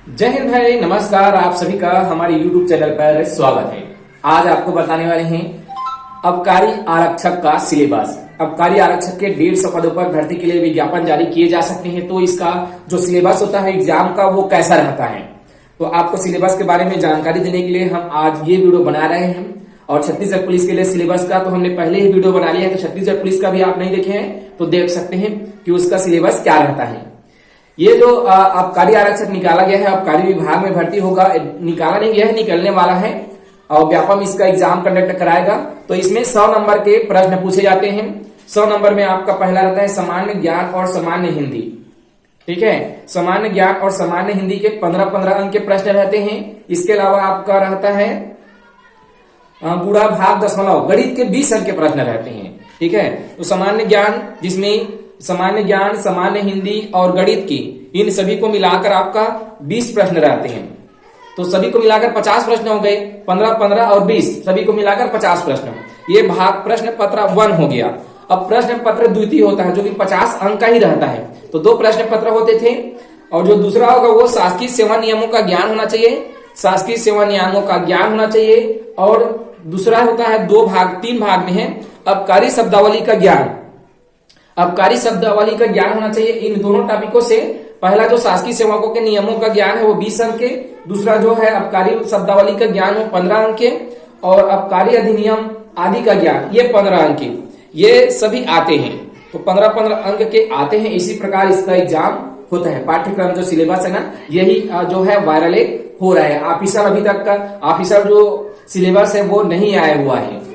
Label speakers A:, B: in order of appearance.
A: जय हिंद भाई, नमस्कार। आप सभी का हमारे YouTube चैनल पर स्वागत है। आज आपको बताने वाले हैं आबकारी आरक्षक का सिलेबस। आबकारी आरक्षक के 150 पदों पर भर्ती के लिए विज्ञापन जारी किए जा सकते हैं, तो इसका जो सिलेबस होता है एग्जाम का वो कैसा रहता है, तो आपको सिलेबस के बारे में जानकारी देने के लिए हम आज ये वीडियो बना रहे हैं। और छत्तीसगढ़ पुलिस के लिए सिलेबस का तो हमने पहले ही वीडियो बना लिया है, तो छत्तीसगढ़ पुलिस का भी आप नहीं देखे हैं तो देख सकते हैं कि उसका सिलेबस क्या रहता है। ये जो आबकारी आरक्षक निकाला गया है, आबकारी विभाग में भर्ती होगा, निकाला नहीं गया है, निकलने वाला है और व्यापम इसका एग्जाम कंडक्ट कराएगा। तो इसमें 100 नंबर के प्रश्न पूछे जाते हैं। 100 नंबर में आपका पहला रहता है सामान्य ज्ञान और सामान्य हिंदी। ठीक है, सामान्य ज्ञान और सामान्य हिंदी के 15-15 अंक के प्रश्न रहते हैं। इसके अलावा आपका रहता है गुणा भाग दशमलव, गणित के 20 अंक के प्रश्न रहते हैं। ठीक है, तो सामान्य ज्ञान, जिसमें सामान्य ज्ञान, सामान्य हिंदी और गणित की, इन सभी को मिलाकर आपका 20 प्रश्न रहते हैं। तो सभी को मिलाकर 50 प्रश्न हो गए। 15-15 और 20 सभी को मिलाकर 50 प्रश्न। ये भाग प्रश्न पत्र 1 हो गया। अब प्रश्न पत्र द्वितीय होता है जो कि 50 अंक का ही रहता है। तो 2 प्रश्न पत्र होते थे और जो दूसरा होगा वो शासकीय सेवा नियमों का ज्ञान होना चाहिए। शासकीय सेवा नियमों का ज्ञान होना चाहिए। और दूसरा होता है 3 भाग में है आबकारी शब्दावली का ज्ञान। आबकारी शब्दावली का ज्ञान होना चाहिए। इन दोनों टॉपिकों से पहला जो शासकीय सेवकों के नियमों का ज्ञान है वो 20 अंक के, दूसरा जो है आबकारी शब्दावली का ज्ञान वो 15 अंक के, और आबकारी अधिनियम आदि का ज्ञान ये 15 अंक के, ये सभी आते हैं। तो 15-15 अंक के आते हैं। इसी प्रकार इसका एग्जाम होता है। पाठ्यक्रम जो सिलेबस है ना, यही जो है वायरल हो रहा है। ऑफिशियल अभी तक का ऑफिशियल जो सिलेबस है वो नहीं आया हुआ है।